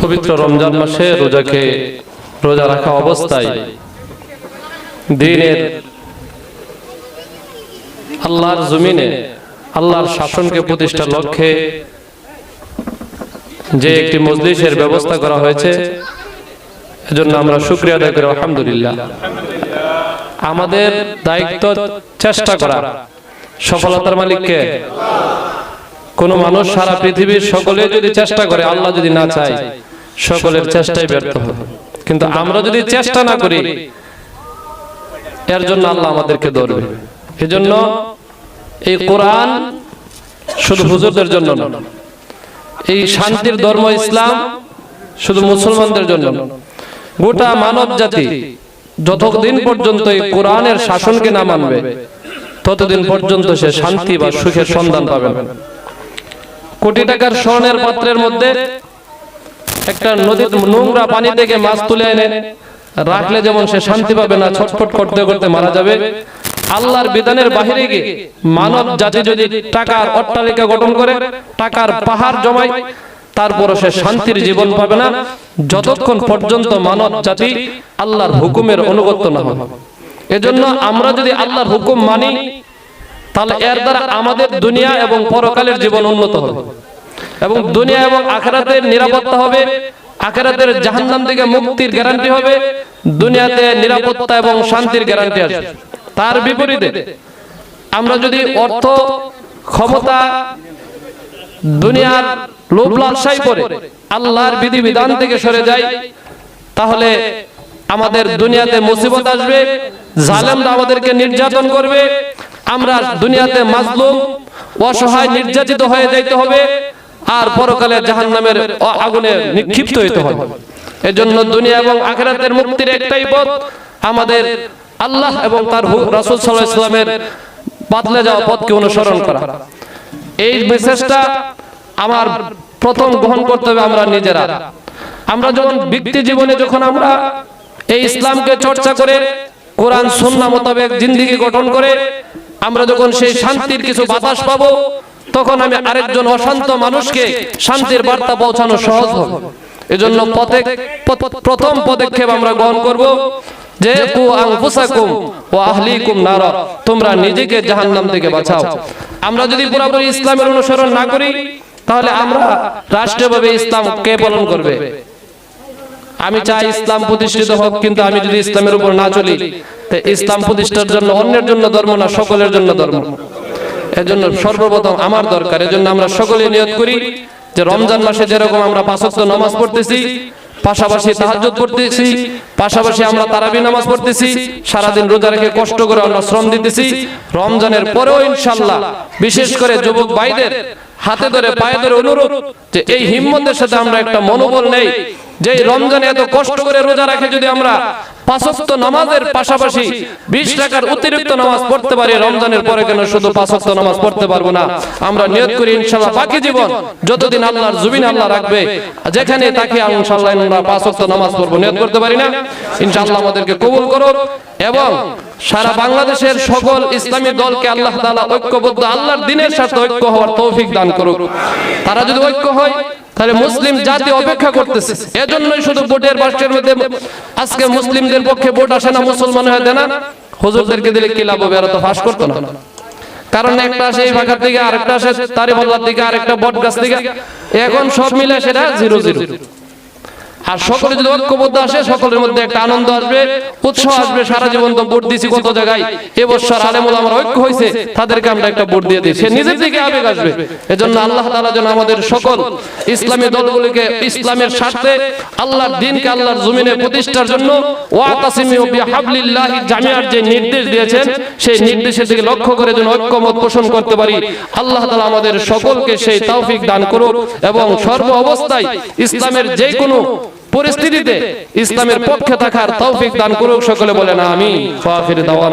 পবিত্র রমজান মাসে রোজা রাখা অবস্থায় দ্বীনের আল্লাহর জমিনে আল্লাহর শাসনকে প্রতিষ্ঠার লক্ষ্যে যে একটি মজলিসের ব্যবস্থা করা হয়েছে, এজন্য আমরা শুকরিয়া আদায় করি আলহামদুলিল্লাহ। আমাদের দায়িত্ব চেষ্টা করা, সফলতার মালিক কে? কোন মানুষ সারা পৃথিবীর সকলে যদি চেষ্টা করে, আল্লাহ যদি না চায়, সকলের চেষ্টাই ব্যর্থ হবে। কিন্তু আমরা যদি চেষ্টা না করি, এর জন্য আল্লাহ আমাদেরকে ধরবে। এজন্য এই কোরআন শুধু হুজুরদের জন্য না, এই শান্তির ধর্ম ইসলাম শুধু মুসলমানদের জন্য না, গোটা মানব জাতি যতদিন পর্যন্ত এই কোরআনের শাসনকে না মানবে, ততদিন পর্যন্ত সে শান্তি বা সুখের সন্ধান পাবে না। কোটি টাকার স্বর্ণের পাত্রের মধ্যে একটা নদীর নোংরা পানি থেকে মাছ তুলে এনে রাখলে যেমন সে শান্তি পাবে না, ছটফট করতে করতে মারা যাবে। আল্লাহর বিধানের বাহিরে গিয়ে মানব জাতি যদি টাকার অট্টালিকা গঠন করে, টাকার পাহাড় জমায়, তারপরও সে শান্তির জীবন পাবে না, যতক্ষণ পর্যন্ত মানব জাতি আল্লাহর হুকুমের অনুগত না হবে। এজন্য আমরা যদি আল্লাহর হুকুম মানি, তাহলে এর দ্বারা আমাদের দুনিয়া এবং পরকালের জীবন উন্নত হবে, এবং দুনিয়া এবং আখিরাতের নিরাপত্তা হবে, আখিরাতের জাহান্নাম থেকে মুক্তির গ্যারান্টি হবে, দুনিয়াতে নিরাপত্তা এবং শান্তির গ্যারান্টি আসবে। তার বিপরীতে আমরা যদি অর্থ, ক্ষমতা, দুনিয়ার লোভ লালসায় পড়ে আল্লাহর বিধিবিধান থেকে সরে যাই, তাহলে আমাদের দুনিয়াতে মুসিবত আসবে, জালেমরা আমাদেরকে নির্যাতন করবে, আমরা দুনিয়াতে মাজলুম, অসহায়, নির্যাতিত হয়ে যাইতে হবে, আর পরকালে জাহান্নামের আগুনে নিক্ষিপ্ত হইতে হবে। এজন্য দুনিয়া এবং আখিরাতের মুক্তির একটাই পথ, আমাদের আল্লাহ এবং তার রাসূল সাল্লাল্লাহু আলাইহি ওয়াসাল্লামের বদলে যাওয়া পথকে অনুসরণ করা। এই মেসেজটা আমার প্রথম গ্রহণ করতে হবে আমরা নিজেরা। আমরা যখন ব্যক্তি জীবনে যখন আমরা এই ইসলামকে চর্চা করে কোরআন সুন্নাহ মোতাবেক জিন্দেগি গঠন করে আমরা যখন সেই শান্তির কিছু বাতাস পাবো, তখন আমি আরেকজন অশান্ত মানুষকে শান্তির বার্তা পৌঁছানো সহজ হবে। এজন্য প্রথম পদক্ষেপ আমরা গ্রহণ করব যে কু আনফুসাকুম ওয়া আহলিকুম নার, তোমরা নিজেকে জাহান্নাম থেকে বাঁচাও। আমরা যদি পুরোপুরি ইসলামের অনুসরণ না করি, তাহলে আমরা রাষ্ট্রীয়ভাবে ইসলাম কে পালন করবে? আমি চাই ইসলাম প্রতিষ্ঠিত হোক, কিন্তু আমি যদি ইসলামের উপর না চলি, ইসলাম প্রতিষ্ঠার জন্য অন্যের জন্য ধর্ম না, সকলের জন্য ধর্ম। এজন্য সর্বপ্রথম আমার দরকার, এজন্য আমরা সকলে নিয়ত করি যে রমজান মাসে যেরকম আমরা 5 ওয়াক্ত নামাজ পড়তেছি, পাশাপাশি তাহাজ্জুদ পড়তেছি, পাশাপাশি আমরা তারাবি নামাজ পড়তেছি, সারাদিন রোজা রেখে কষ্ট করে আমরা শ্রম দিতেছি, রমজানের পরেও ইনশাআল্লাহ বিশেষ করে যুবক ভাইদের হাতে ধরে পায়ে ধরে অনুরোধ যে এই হিম্মতের সাথে আমরা একটা মনোবল নেই যে এই রমজানে এত কষ্ট করে রোজা রাখে যদি আমরা 5 ওয়াক্ত নামাজের পাশাপাশি 20 টাকার অতিরিক্ত নামাজ পড়তে পারি, রমজানের পরে কেন শুধু 5 ওয়াক্ত নামাজ পড়তে পারবো না? আমরা নিয়ত করি ইনশাআল্লাহ বাকি জীবন যতদিন আল্লাহর জমিনে আল্লাহ রাখবে, যেখানে তাকে ইনশাআল্লাহ আমরা 5 ওয়াক্ত নামাজ পড়বো। নিয়ত করতে পারি না? ইনশাআল্লাহ আমাদেরকে কবুল করুন, এবং সারা বাংলাদেশের সকল ইসলামী দলকে আল্লাহ তাআলা ঐক্যবদ্ধ আল্লাহর দ্বীনের সাথে ঐক্য হওয়ার তৌফিক দান করুক। তারা যদি ঐক্য হয়, তাহলে মুসলিম জাতি অপেক্ষা করতেছে। এজন্যই শুধু ভোটের বাক্সের মধ্যে আজকে মুসলিমদের পক্ষে ভোট আসে না, মুসলমান হয়ে দেয় না, হুজুরদেরকে দিলে কি লাভ হবে? এরা তো ফাঁস করতো না। কারণ একটা আসে এই ভাগার দিকে, আরেকটা আসে তারিবল্লার দিকে, আরেকটা বট গাছ দিকে, এখন সব মিলে সেটা 0-0। আর সকলে যদি ঐক্যবদ্ধ আসে, সকলের মধ্যে একটা আনন্দ আসবে, উৎসাহ আসবে। সারা জীবন তো ভোট দিয়েছি কত জায়গায়, এবছর আলেম ওলামার ঐক্য হয়েছে, তাদেরকে আমরা একটা ভোট দিয়ে দিই, সে নিজের দিকে আবেগ আসবে। এজন্য আল্লাহ তাআলা যেন আমাদের সকল ইসলামী দলগুলিকে ইসলামের স্বার্থে আল্লাহর দ্বীনকে আল্লাহর জমিনে প্রতিষ্ঠার জন্য ওয়াতাসিমু বিহাবলিল্লাহি জামিআর যে নির্দেশ দিয়েছেন, সেই নির্দেশের দিকে লক্ষ্য করে যেন ঐক্যমত পোষণ করতে পারি। আল্লাহ তাআলা আমাদের সকলকে সেই তৌফিক দান করুন, এবং সর্ব অবস্থায় ইসলামের যে কোনো পরিস্থিতিতে ইসলামের পক্ষে থাকার তৌফিক দান করুক। সকলে বলেন আমিন। ওয়া আখির দাওয়ানা।